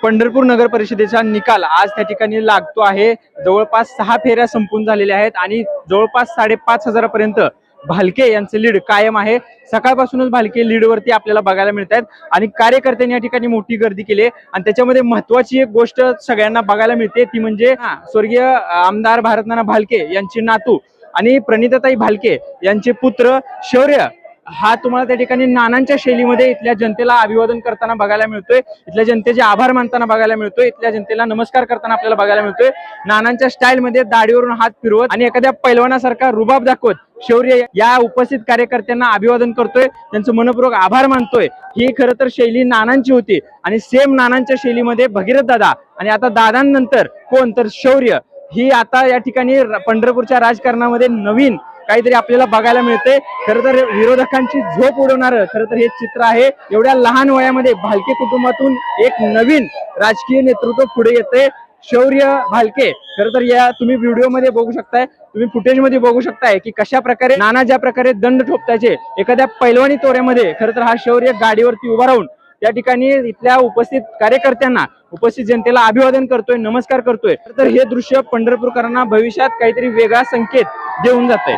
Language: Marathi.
पंढरपूर नगर परिषदेचा निकाल आज त्या ठिकाणी लागतो आहे। जवळपास 6 फेऱ्या संपून झालेल्या आहेत आणि जवळपास 5,500 पर्यंत भालके यांचे लीड कायम आहे। सकाळपासूनच भालके लीड वरती आपल्याला बघायला मिळत आहेत आणि कार्यकर्त्यांनी या ठिकाणी मोठी गर्दी केली आणि त्याच्यामध्ये महत्त्वाची एक गोष्ट सगळ्यांना बघायला मिळते ती म्हणजे स्वर्गीय आमदार भारतनाना भालके यांची नातू आणि प्रणिताताई भालके यांचे पुत्र शौर्य हा तुम्हाला त्या ठिकाणी नानांच्या शैलीमध्ये इथल्या जनतेला अभिवादन करताना बघायला मिळतोय। इथल्या जनतेचे आभार मानताना बघायला मिळतोय। इथल्या जनतेला नमस्कार करताना आपल्याला बघायला मिळतोय। नानांच्या स्टाईल मध्ये दाढीवरून हात फिरवत आणि एखाद्या पैलवानासारखा रुबाब दाखवत शौर्य या उपस्थित कार्यकर्त्यांना अभिवादन करतोय, त्यांचं मनपूर्वक आभार मानतोय। ही खरं तर शैली नानांची होती आणि सेम नानांच्या शैलीमध्ये भगीरथ दादा आणि आता दादांनंतर कोण तर शौर्य ही आता या ठिकाणी पंढरपूरच्या राजकारणामध्ये नवीन काहीतरी आपल्याला बघायला मिळते। खरं तर विरोधकांची झोप उडवणार खरं तर हे चित्र आहे। एवढ्या लहान वयामध्ये भालके कुटुंबातून एक नवीन राजकीय नेतृत्व पुढे येते। शौर्य भालके खरं तर या तुम्ही व्हिडिओ मध्ये बघू शकताय, तुम्ही फुटेज मध्ये बघू शकताय की कशा प्रकारे नाना ज्या प्रकारे दंड ठोकतायचे एखाद्या पैलवानी तोऱ्यामध्ये खरं तर हा शौर्य गाडीवरती उभा राहून त्या ठिकाणी इथल्या उपस्थित कार्यकर्त्यांना उपस्थित जनतेला अभिवादन करतोय, नमस्कार करतोय। तर हे दृश्य पंढरपूरकरांना भविष्यात काहीतरी वेगळा संकेत देऊन जातंय।